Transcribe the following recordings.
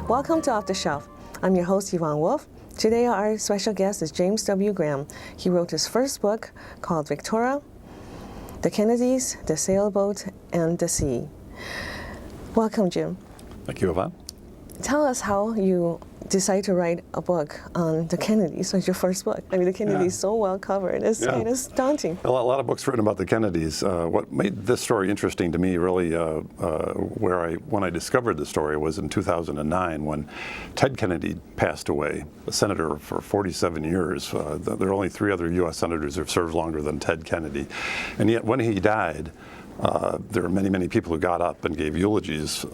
Welcome to Off the Shelf. I'm your host, Yvonne Wolf. Today our special guest is James W. Graham. He wrote his first book called Victoria, The Kennedys, The Sailboat, and the Sea. Welcome, Jim. Thank you, Yvonne. Tell us how you decided to write a book on the Kennedys, like your first book. I mean, the Kennedys so well covered. It's kind of daunting. A lot of books written about the Kennedys. What made this story interesting to me, really, when I discovered the story was in 2009 when Ted Kennedy passed away, a senator for 47 years. There are only 3 other U.S. senators who have served longer than Ted Kennedy. And yet when he died, there were many people who got up and gave eulogies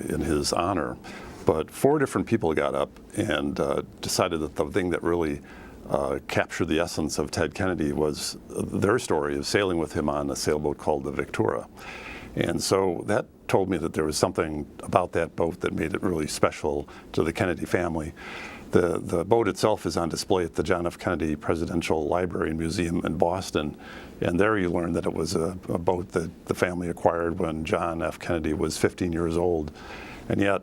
in his honor. But 4 different people got up and decided that the thing that really captured the essence of Ted Kennedy was their story of sailing with him on a sailboat called the Victoria. And so that told me that there was something about that boat that made it really special to the Kennedy family. The boat itself is on display at the John F. Kennedy Presidential Library and Museum in Boston. And there you learn that it was a boat that the family acquired when John F. Kennedy was 15 years old. And yet,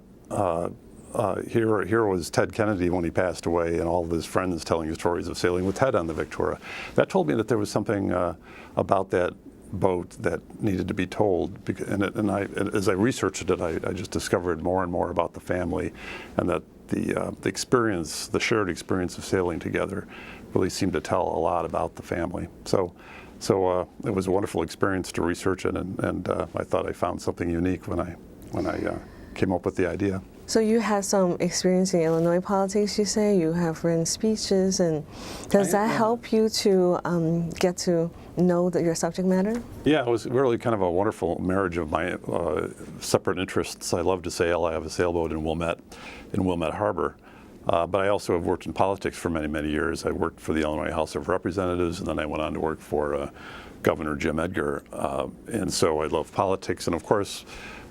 here was Ted Kennedy when he passed away, and all of his friends telling stories of sailing with Ted on the Victoria. That told me that there was something about that boat that needed to be told. And as I researched it, I just discovered more and more about the family, and that the experience, the shared experience of sailing together, really seemed to tell a lot about the family. So it was a wonderful experience to research it, and I thought I found something unique when I came up with the idea. So you had some experience in Illinois politics, you say? You have written speeches, and does that help you to get to know your subject matter? Yeah, it was really kind of a wonderful marriage of my separate interests. I love to sail. I have a sailboat in Wilmette Harbor. But I also have worked in politics for many years. I worked for the Illinois House of Representatives, and then I went on to work for Governor Jim Edgar. And so I love politics, and of course,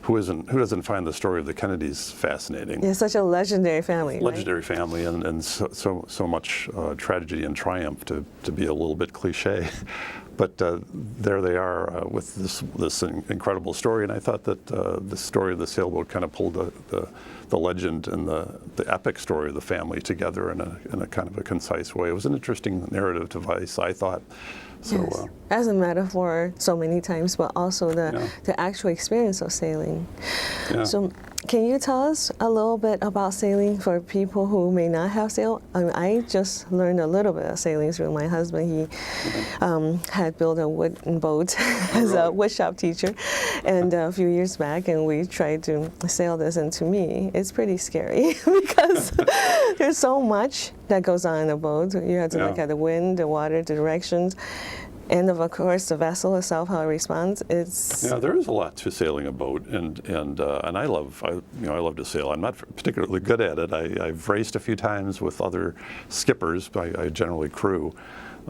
who doesn't find the story of the Kennedys fascinating? Yeah, such a legendary family. Legendary family, and so much tragedy and triumph, to be a little bit cliche. But there they are with this incredible story, and I thought that the story of the sailboat kind of pulled the legend and the epic story of the family together in a kind of a concise way. It was an interesting narrative device, I thought. So, yes. As a metaphor so many times, but also the actual experience of sailing. Yeah. So can you tell us a little bit about sailing for people who may not have sailed? I just learned a little bit of sailing through my husband. He had built a wooden boat as a woodshop teacher, and a few years back, and we tried to sail this, and to me, it's pretty scary because there's so much that goes on in a boat. You have to look at the wind, the water, the directions, and of course the vessel itself, how it responds. There is a lot to sailing a boat, and I love to sail. I'm not particularly good at it. I've raced a few times with other skippers. I generally crew,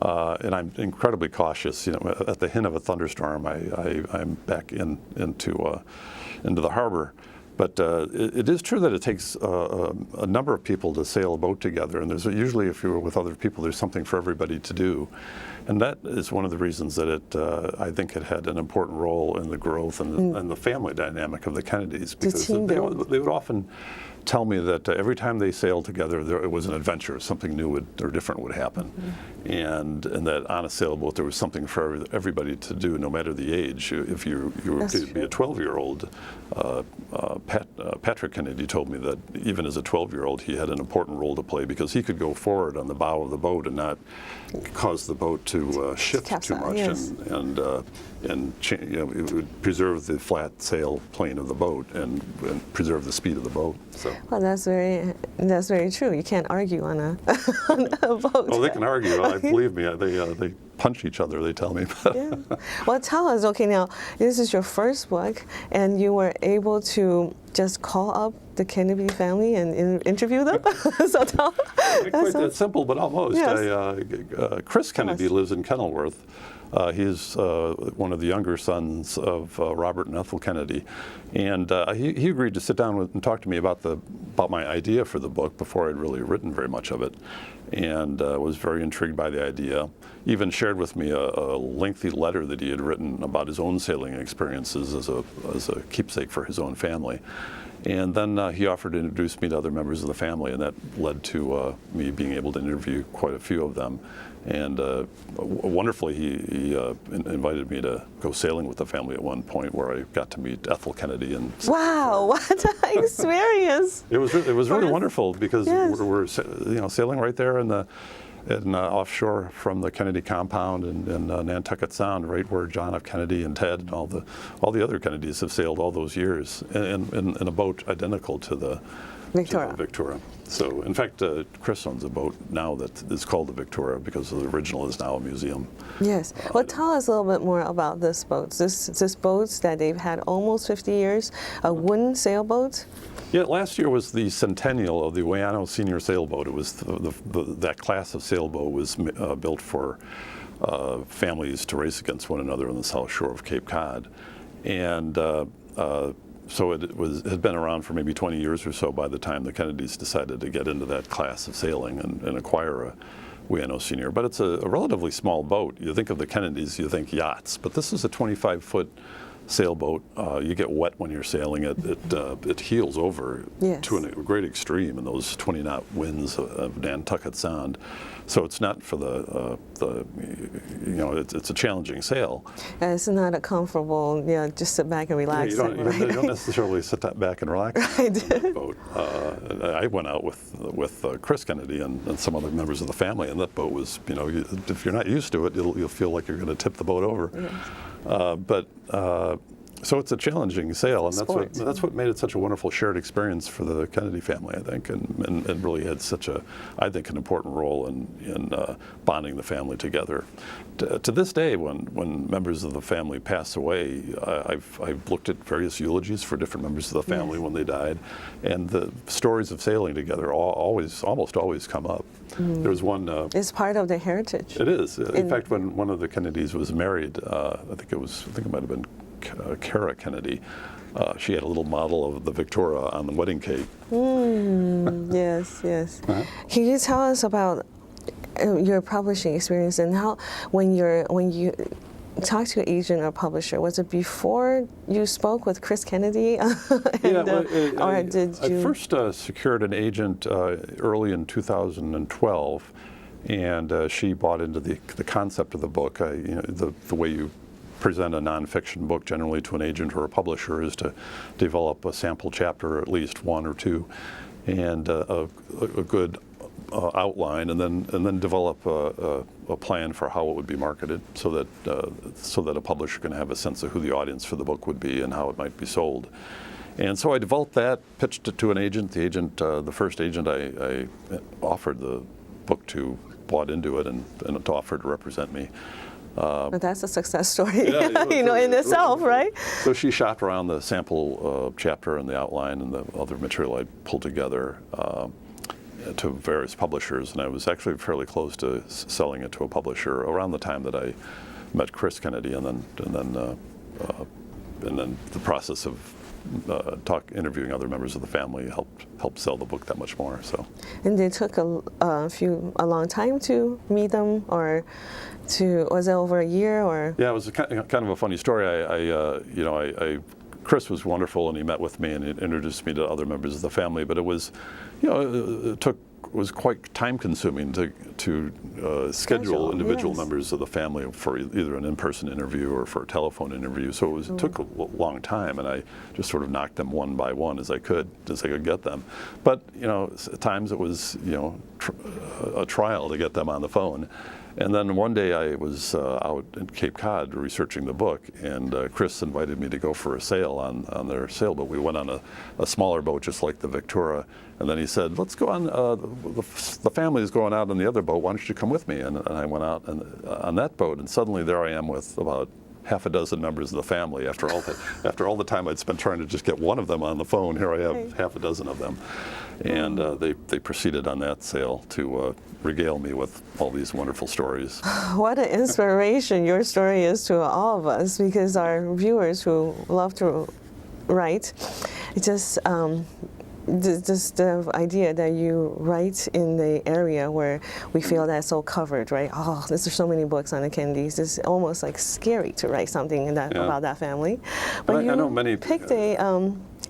and I'm incredibly cautious. At the hint of a thunderstorm, I'm back into the harbor. But it is true that it takes a number of people to sail a boat together, and there's usually, if you're with other people, there's something for everybody to do. And that is one of the reasons that I think it had an important role in the growth and the family dynamic of the Kennedys, because they would often tell me that every time they sailed together, it was an adventure. Something new or different would happen, and that on a sailboat there was something for everybody to do, no matter the age. If you were to be a 12-year-old, Patrick Kennedy told me that even as a 12-year-old, he had an important role to play, because he could go forward on the bow of the boat and not cause the boat to shift too much, and it would preserve the flat sail plane of the boat and preserve the speed of the boat. So. Well, that's very true. You can't argue on a boat. Oh, they can argue. Believe me, they punch each other, they tell me. Yeah. Well, tell us, okay, now, this is your first book, and you were able to just call up the Kennedy family and interview them? So tell. Not quite that simple, but almost. Yes. Chris Kennedy lives in Kenilworth. He's one of the younger sons of Robert and Ethel Kennedy, and he agreed to sit down and talk to me about my idea for the book before I'd really written very much of it, and was very intrigued by the idea. Even shared with me a lengthy letter that he had written about his own sailing experiences as a keepsake for his own family. And then he offered to introduce me to other members of the family, and that led to me being able to interview quite a few of them. And wonderfully, he invited me to go sailing with the family at one point, where I got to meet Ethel Kennedy. And wow, what an experience! It was really wonderful, because yes. we're sailing right there in offshore from the Kennedy compound in Nantucket Sound, right where John F. Kennedy and Ted and all the other Kennedys have sailed all those years, in a boat identical to the Victoria. So, in fact, Chris owns a boat now that is called the Victoria, because the original is now a museum. Yes. Well, tell us a little bit more about this boat. This boat that they've had almost 50 years, a wooden sailboat. Yeah, last year was the centennial of the Wayano Senior Sailboat. It was that class of sailboat was built for families to race against one another on the south shore of Cape Cod, and so it had been around for maybe 20 years or so by the time the Kennedys decided to get into that class of sailing and acquire a Wayano Senior. But it's a relatively small boat. You think of the Kennedys, you think yachts, but this is a 25-foot sailboat. You get wet when you're sailing. It heels over to a great extreme in those 20-knot winds of Nantucket Sound. So it's not for it's a challenging sail. It's not a comfortable, just sit back and relax. Yeah, you don't necessarily sit back and relax on that boat. I went out with Chris Kennedy and some other members of the family, and that boat was, if you're not used to it, you'll feel like you're going to tip the boat over. Yes. So it's a challenging sail, and that's what made it such a wonderful shared experience for the Kennedy family, I think, and really had such an important role in bonding the family together. To this day, when members of the family pass away, I've looked at various eulogies for different members of the family when they died, and the stories of sailing together almost always come up. There was one. It's part of the heritage. It is. In fact, when one of the Kennedys was married, I think it might have been Kara Kennedy. She had a little model of the Victoria on the wedding cake. Yes, yes. Can you tell us about your publishing experience and how, when you talked to an agent or publisher, was it before you spoke with Chris Kennedy? I first secured an agent early in 2012, and she bought into the concept of the book. The way you present a nonfiction book generally to an agent or a publisher is to develop a sample chapter, at least one or two, and a good outline, and then develop a plan for how it would be marketed, so that a publisher can have a sense of who the audience for the book would be and how it might be sold. And so I developed that, pitched it to an agent. The first agent I offered the book to bought into it and offered to represent me. But that's a success story, in itself, right? So she shopped around the sample chapter and the outline and the other material I pulled together to various publishers, and I was actually fairly close to selling it to a publisher around the time that I met Chris Kennedy, and then the process of interviewing other members of the family helped sell the book that much more. So. And it took a long time to meet them, or was it over a year, or? Yeah, it was kind of a funny story. Chris was wonderful, and he met with me and he introduced me to other members of the family. But it was, was quite time-consuming to schedule individual members of the family for either an in-person interview or for a telephone interview. So it took a long time, and I just sort of knocked them one by one as I could get them. But at times it was a trial to get them on the phone. And then one day I was out in Cape Cod researching the book, and Chris invited me to go for a sail on their sailboat. We went on a smaller boat just like the Victoria, and then he said, let's go on, the family is going out on the other boat, why don't you come with me? And I went out on that boat, and suddenly there I am with about half a dozen members of the family. After all the time I'd spent trying to just get one of them on the phone, here I have half a dozen of them. And they proceeded on that sail to regale me with all these wonderful stories. What an inspiration your story is to all of us, because our viewers who love to write, just the idea that you write in the area where we feel that's so covered, right? Oh, there's so many books on the Kennedys. It's almost like scary to write something about that family. But I know many picked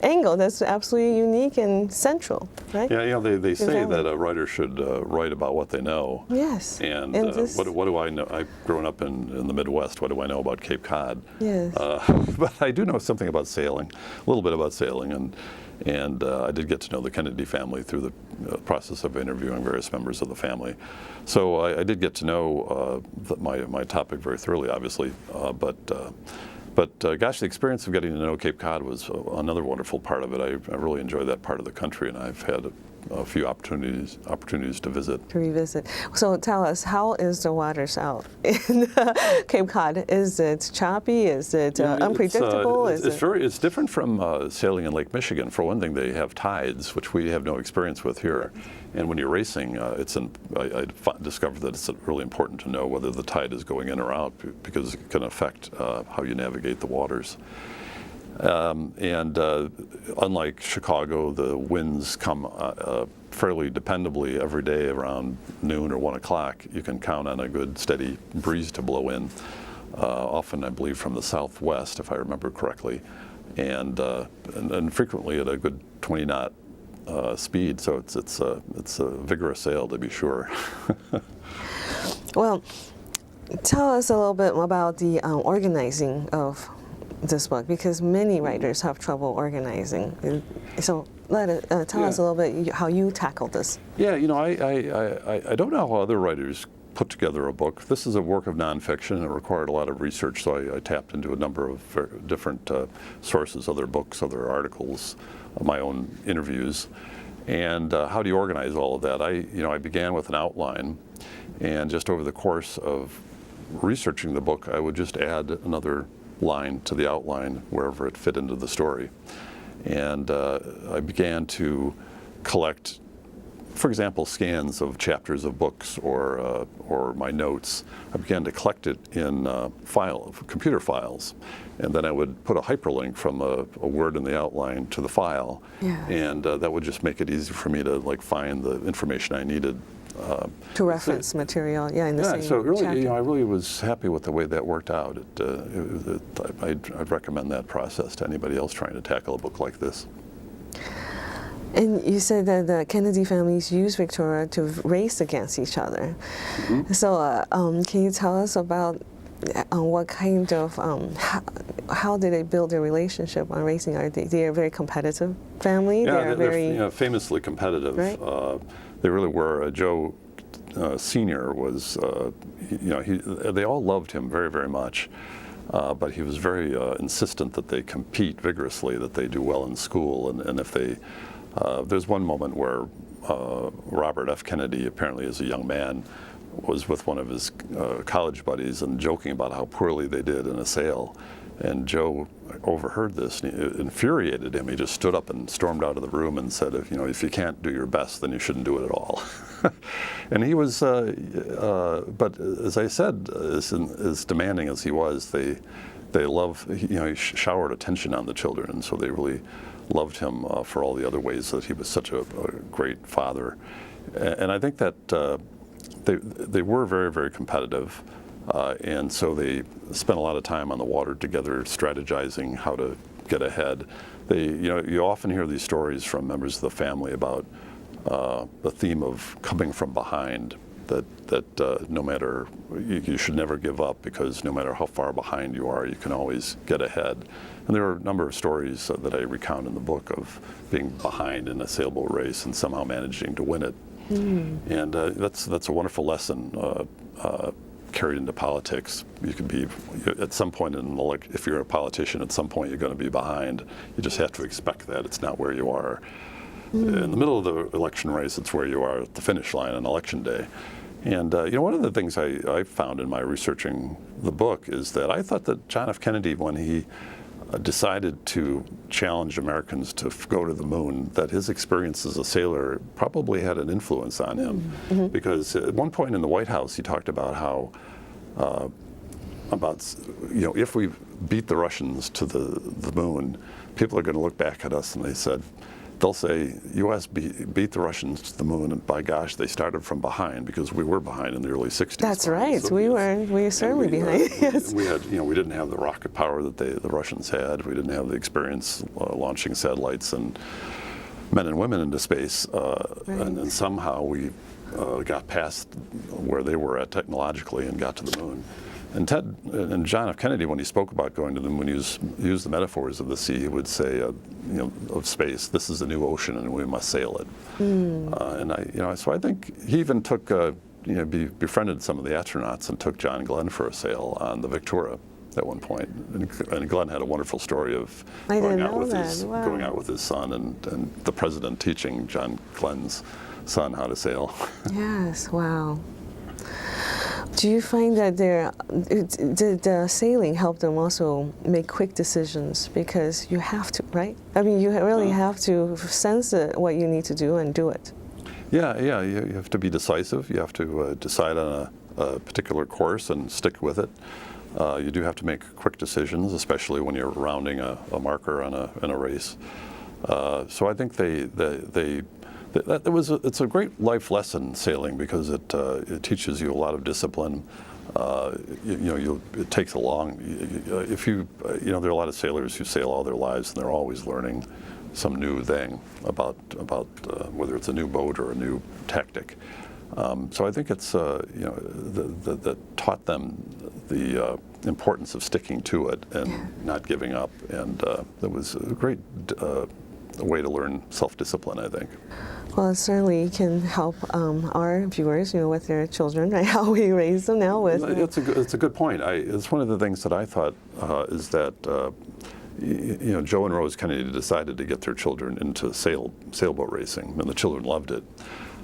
angle that's absolutely unique and central, right? Yeah, they say family. that a writer should write about what they know. Yes. And this, what do I know? I've grown up in the Midwest. What do I know about Cape Cod? yes. But I do know something about sailing, a little bit about sailing, and I did get to know the Kennedy family through the process of interviewing various members of the family. So I did get to know my topic very thoroughly, obviously, But gosh, the experience of getting to know Cape Cod was another wonderful part of it. I really enjoyed that part of the country, and I've had a few opportunities to visit. To revisit. So tell us, how is the waters out in Cape Cod? Is it choppy? Is it unpredictable? It's different from sailing in Lake Michigan. For one thing, they have tides, which we have no experience with here. And when you're racing, I discovered that it's really important to know whether the tide is going in or out, because it can affect how you navigate the waters. Unlike Chicago, the winds come fairly dependably every day around noon or 1 o'clock. You can count on a good steady breeze to blow in, often I believe from the southwest, if I remember correctly, and frequently at a good 20-knot speed. So it's a vigorous sail, to be sure. Well, tell us a little bit about the organizing of this book, because many writers have trouble organizing. So tell us a little bit how you tackled this. Yeah, I don't know how other writers put together a book. This is a work of nonfiction. It required a lot of research, so I tapped into a number of different sources, other books, other articles, my own interviews. And how do you organize all of that? I began with an outline, and just over the course of researching the book, I would just add another line to the outline wherever it fit into the story. And I began to collect, for example, scans of chapters of books or my notes. I began to collect it in computer files, and then I would put a hyperlink from a word in the outline to the file, and that would just make it easy for me to find the information I needed. To reference material, in the same so really, chapter. I really was happy with the way that worked out. I'd recommend that process to anybody else trying to tackle a book like this. And you said that the Kennedy families used Victoria to race against each other. Mm-hmm. So can you tell us about what kind of, how did they build their relationship on racing? They are a very competitive family? Yeah, they're famously competitive. Right? They really were. Joe Sr. was, they all loved him very, very much. But he was very insistent that they compete vigorously, that they do well in school. And if they, there's one moment where Robert F. Kennedy, apparently as a young man, was with one of his college buddies and joking about how poorly they did in a sail. And Joe overheard this, and it infuriated him. He just stood up and stormed out of the room and said, if you can't do your best, then you shouldn't do it at all. And he was, but as I said, as demanding as he was, they he showered attention on the children, and so they really loved him for all the other ways that he was such a great father. And I think that they were very, very competitive. And so they spent a lot of time on the water together, strategizing how to get ahead. You often hear these stories from members of the family about the theme of coming from behind. That no matter, you should never give up, because no matter how far behind you are, you can always get ahead. And there are a number of stories that I recount in the book of being behind in a sailboat race and somehow managing to win it. Mm. And that's a wonderful lesson. Carried into politics. You could be, at some point if you're a politician, at some point you're going to be behind. You just have to expect that. It's not where you are in the middle of the election race, it's where you are at the finish line on election day. And one of the things I found in my researching the book is that I thought that John F. Kennedy, when he decided to challenge Americans to go to the moon, that his experience as a sailor probably had an influence on him. Mm-hmm. Because at one point in the White House, he talked about how, if we beat the Russians to the moon, people are going to look back at us, and they said, they'll say, U.S. beat the Russians to the moon, and by gosh, they started from behind, because we were behind in the early 60s. That's right. We were certainly behind. Yes. We had, we didn't have the rocket power that the Russians had. We didn't have the experience launching satellites and men and women into space. And then somehow we got past where they were at technologically and got to the moon. And John F. Kennedy, when he spoke about going to the moon, used the metaphors of the sea. He would say, of space, this is the new ocean, and we must sail it. So I think he even took, befriended some of the astronauts and took John Glenn for a sail on the Victoria at one point. And Glenn had a wonderful story of going out with his son, and the president teaching John Glenn's son how to sail. Yes, wow. Do you find that the sailing helped them also make quick decisions? Because you have to, right? I mean, you really have to sense what you need to do and do it. Yeah, you have to be decisive. You have to decide on a particular course and stick with it. You do have to make quick decisions, especially when you're rounding a marker in a race. So I think it's a great life lesson, sailing, because it teaches you a lot of discipline. It takes a long. There are a lot of sailors who sail all their lives, and they're always learning some new thing about whether it's a new boat or a new tactic. So I think it's that taught them the importance of sticking to it and not giving up, and it was a great way to learn self-discipline, I think. Well, it certainly can help our viewers, with their children, right? How we raise them now with. It's a good point. It's one of the things that I thought is that Joe and Rose Kennedy decided to get their children into sailboat racing, and the children loved it.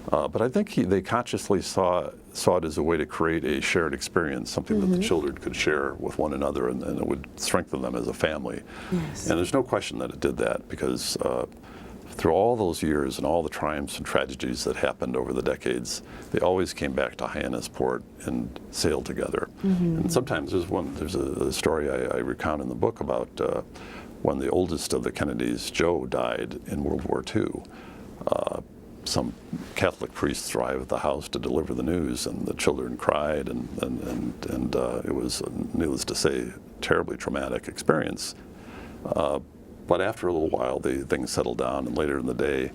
But I think they consciously saw it as a way to create a shared experience, something that the children could share with one another, and it would strengthen them as a family. Yes. And there's no question that it did that, because through all those years and all the triumphs and tragedies that happened over the decades, they always came back to Hyannisport and sailed together. And sometimes there's a story I recount in the book about when the oldest of the Kennedys, Joe, died in World War II. Some Catholic priests arrived at the house to deliver the news, and the children cried, and it was, needless to say, a terribly traumatic experience. But after a little while, things settled down, and later in the day,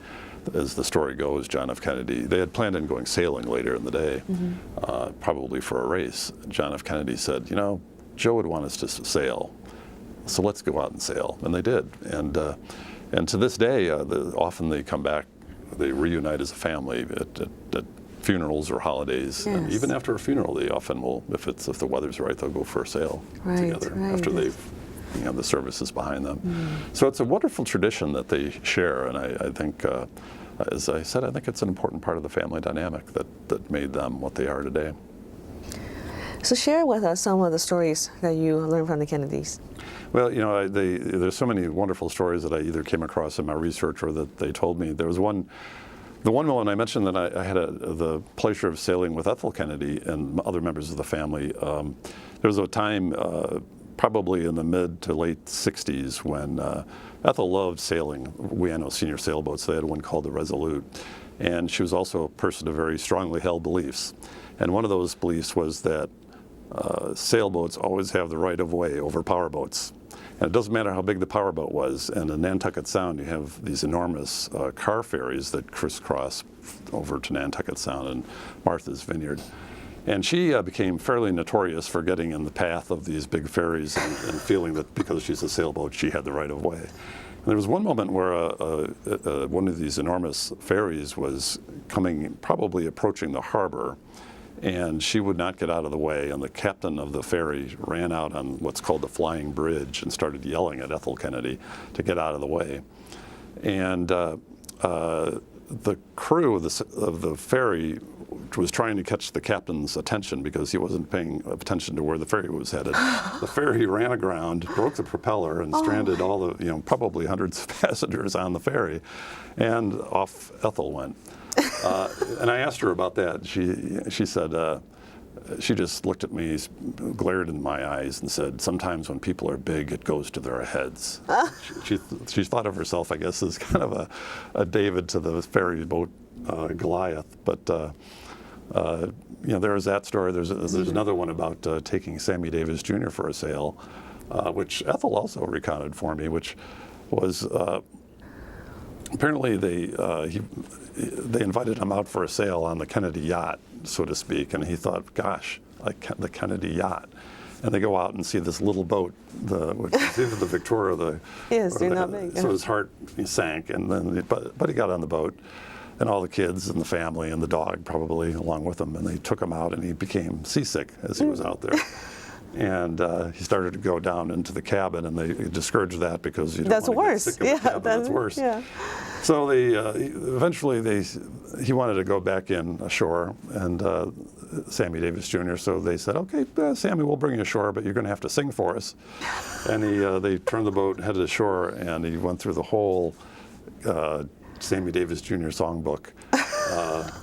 as the story goes, John F. Kennedy, they had planned on going sailing later in the day, probably for a race. John F. Kennedy said, Joe would want us to sail, so let's go out and sail. And they did. And to this day, often they come back, they reunite as a family at funerals or holidays. Yes. And even after a funeral, they often will, if the weather's right, they'll go for a sail together after they've, the service is behind them. So it's a wonderful tradition that they share, and I think, as I said, I think it's an important part of the family dynamic that made them what they are today. So share with us some of the stories that you learned from the Kennedys. Well, there's so many wonderful stories that I either came across in my research or that they told me. There was the one moment I mentioned that I had the pleasure of sailing with Ethel Kennedy and other members of the family. There was a time, probably in the mid to late 60s, when Ethel loved sailing. We had no senior sailboats. They had one called the Resolute. And she was also a person of very strongly held beliefs. And one of those beliefs was that sailboats always have the right of way over powerboats. And it doesn't matter how big the powerboat was. And in Nantucket Sound, you have these enormous car ferries that crisscross over to Nantucket Sound and Martha's Vineyard. And she became fairly notorious for getting in the path of these big ferries and feeling that because she's a sailboat, she had the right of way. And there was one moment where one of these enormous ferries was probably approaching the harbor, and she would not get out of the way, and the captain of the ferry ran out on what's called the flying bridge and started yelling at Ethel Kennedy to get out of the way. And the crew of the ferry was trying to catch the captain's attention because he wasn't paying attention to where the ferry was headed. The ferry ran aground, broke the propeller, and stranded all the, probably hundreds of passengers on the ferry, and off Ethel went. And I asked her about that. She said, she just looked at me, glared in my eyes, and said, "Sometimes when people are big, it goes to their heads." She thought of herself, I guess, as kind of a David to the ferry boat Goliath. But you know, there was that story. There's another one about taking Sammy Davis Jr. for a sail, which Ethel also recounted for me, which was apparently they invited him out for a sail on the Kennedy yacht, so to speak, and he thought, gosh, the Kennedy yacht. And they go out and see this little boat, which is either the Victoria or the... Yes, they're not big. So his heart sank, and then but he got on the boat, and all the kids and the family and the dog probably along with him, and they took him out, and he became seasick as he was out there. And he started to go down into the cabin, and they discouraged that because you don't want to get sick in the cabin. That's worse. Yeah. So they eventually he wanted to go back in ashore, and Sammy Davis Jr. So they said, "Okay, Sammy, we'll bring you ashore, but you're going to have to sing for us." And they turned the boat, headed ashore, and he went through the whole Sammy Davis Jr. songbook.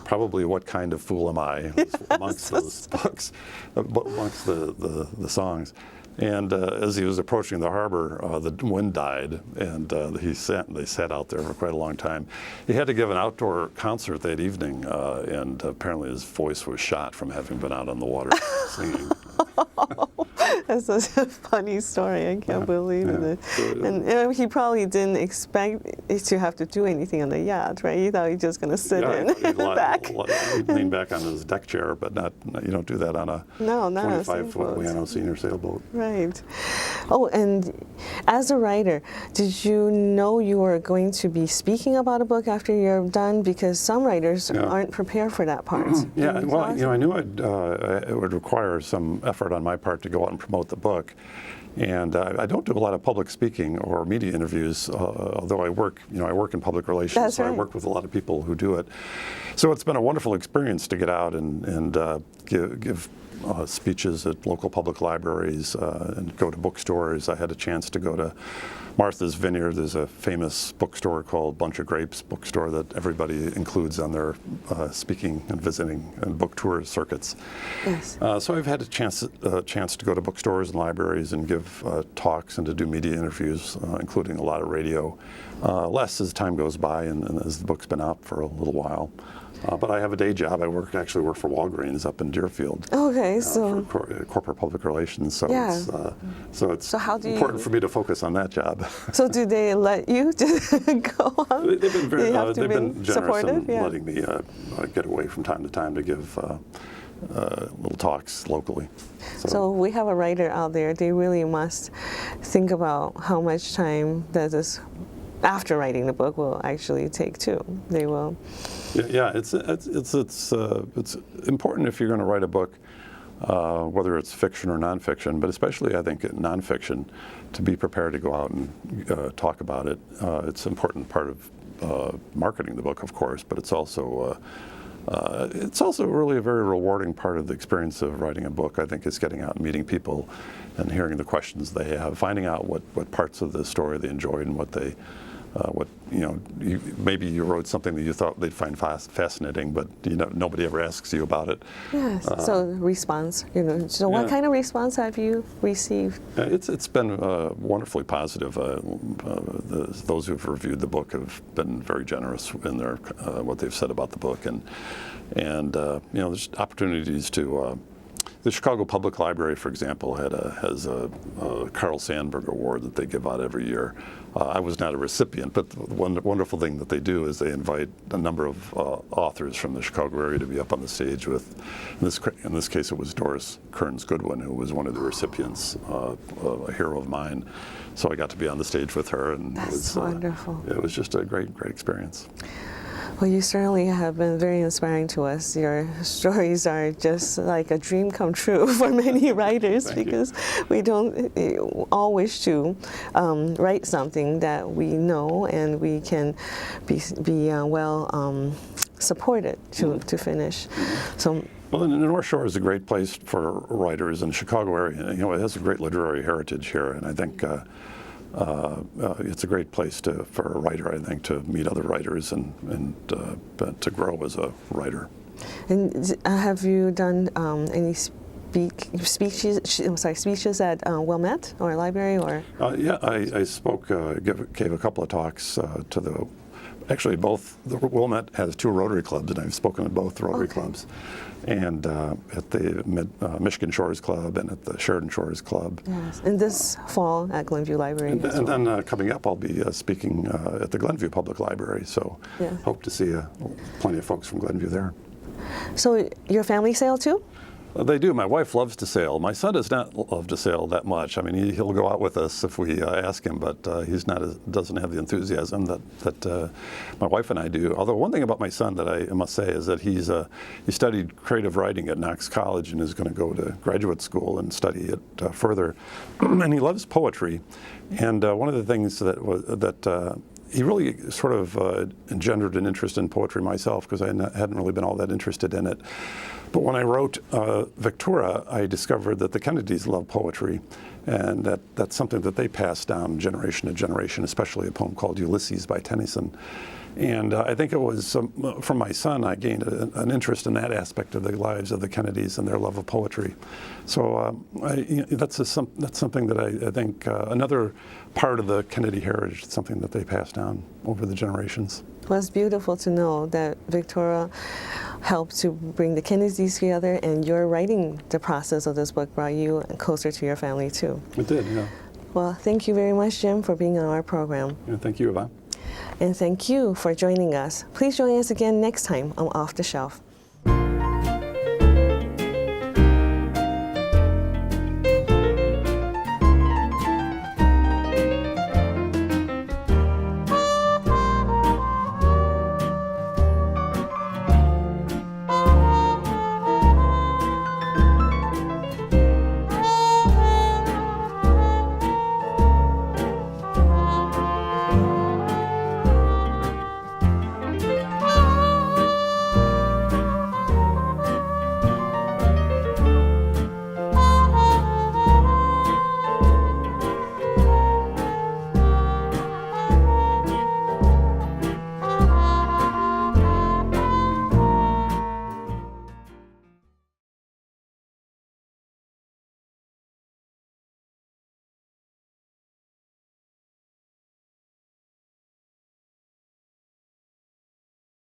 Probably "What Kind of Fool Am I?" amongst those books, amongst the songs. And as he was approaching the harbor, the wind died, and they sat out there for quite a long time. He had to give an outdoor concert that evening, and apparently his voice was shot from having been out on the water singing. That's such a funny story. I can't believe it. And he probably didn't expect to have to do anything on the yacht, right? He thought he was just going to sit in back. He'd lean back on his deck chair, but you don't do that on a 25-foot Wayano senior sailboat. Right. Oh, and as a writer, did you know you were going to be speaking about a book after you're done? Because some writers aren't prepared for that part. Yeah, well, you know, I knew it would require some effort on my part to go out and promote the book. And I don't do a lot of public speaking or media interviews, although I work in public relations. That's right. I work with a lot of people who do it. So it's been a wonderful experience to get out and give speeches at local public libraries and go to bookstores. I had a chance to go to Martha's Vineyard. There's a famous bookstore called Bunch of Grapes bookstore that everybody includes on their speaking and visiting and book tour circuits. Yes. So I've had a chance to go to bookstores and libraries and give talks and to do media interviews, including a lot of radio, less as time goes by and as the book's been out for a little while. But I have a day job. I actually work for Walgreens up in Deerfield. Okay, for corporate public relations. So it's important for me to focus on that job. So do they let you just go on? They've been they've been generous supportive, in letting me get away from time to time to give little talks locally. So we have a writer out there. They really must think about how much time that this, after writing the book, will actually take too. They will. Yeah, it's important if you're going to write a book, whether it's fiction or nonfiction, but especially I think nonfiction, to be prepared to go out and talk about it. It's an important part of marketing the book, of course, but it's also really a very rewarding part of the experience of writing a book. I think is getting out and meeting people and hearing the questions they have, finding out what parts of the story they enjoyed and maybe you wrote something that you thought they'd find fascinating, but nobody ever asks you about it. Yes. So response, So what kind of response have you received? It's been wonderfully positive. Those who've reviewed the book have been very generous in their what they've said about the book, and there's opportunities to. The Chicago Public Library, for example, has a Carl Sandburg Award that they give out every year. I was not a recipient, but the wonderful thing that they do is they invite a number of authors from the Chicago area to be up on the stage with, in this case it was Doris Kearns Goodwin, who was one of the recipients, a hero of mine. So I got to be on the stage with her, and That's wonderful. It was just a great experience. Well, you certainly have been very inspiring to us. Your stories are just like a dream come true for many writers because we don't all wish to write something that we know and we can be well supported to finish. So. Well, the North Shore is a great place for writers in the Chicago area. It has a great literary heritage here, and I think it's a great place for a writer, I think, to meet other writers and to grow as a writer. And have you done any speeches at Wilmette or library or? Yeah, I spoke, gave a couple of talks to the. Actually, both the Wilmette has 2 Rotary clubs, and I've spoken at both Rotary clubs, and at the Michigan Shores Club and at the Sheridan Shores Club. Yes, and this fall at Glenview Library. And then coming up, I'll be speaking at the Glenview Public Library. So hope to see plenty of folks from Glenview there. So your family sail too? They do. My wife loves to sail. My son does not love to sail that much. I mean, he'll go out with us if we ask him, but doesn't have the enthusiasm that my wife and I do. Although one thing about my son that I must say is that he studied creative writing at Knox College and is going to go to graduate school and study it further. And he loves poetry. And one of the things that he really sort of engendered an interest in poetry myself, because I hadn't really been all that interested in it. But when I wrote Victoria, I discovered that the Kennedys love poetry, and that's something that they passed down generation to generation, especially a poem called Ulysses by Tennyson. And I think it was from my son I gained an interest in that aspect of the lives of the Kennedys and their love of poetry. So that's something that I think another part of the Kennedy heritage, something that they passed down over the generations. Well, it's beautiful to know that Victoria helped to bring the Kennedys together, and your writing the process of this book brought you closer to your family too. It did, yeah. Well, thank you very much, Jim, for being on our program. Yeah, thank you, Yvonne. And thank you for joining us. Please join us again next time on Off the Shelf.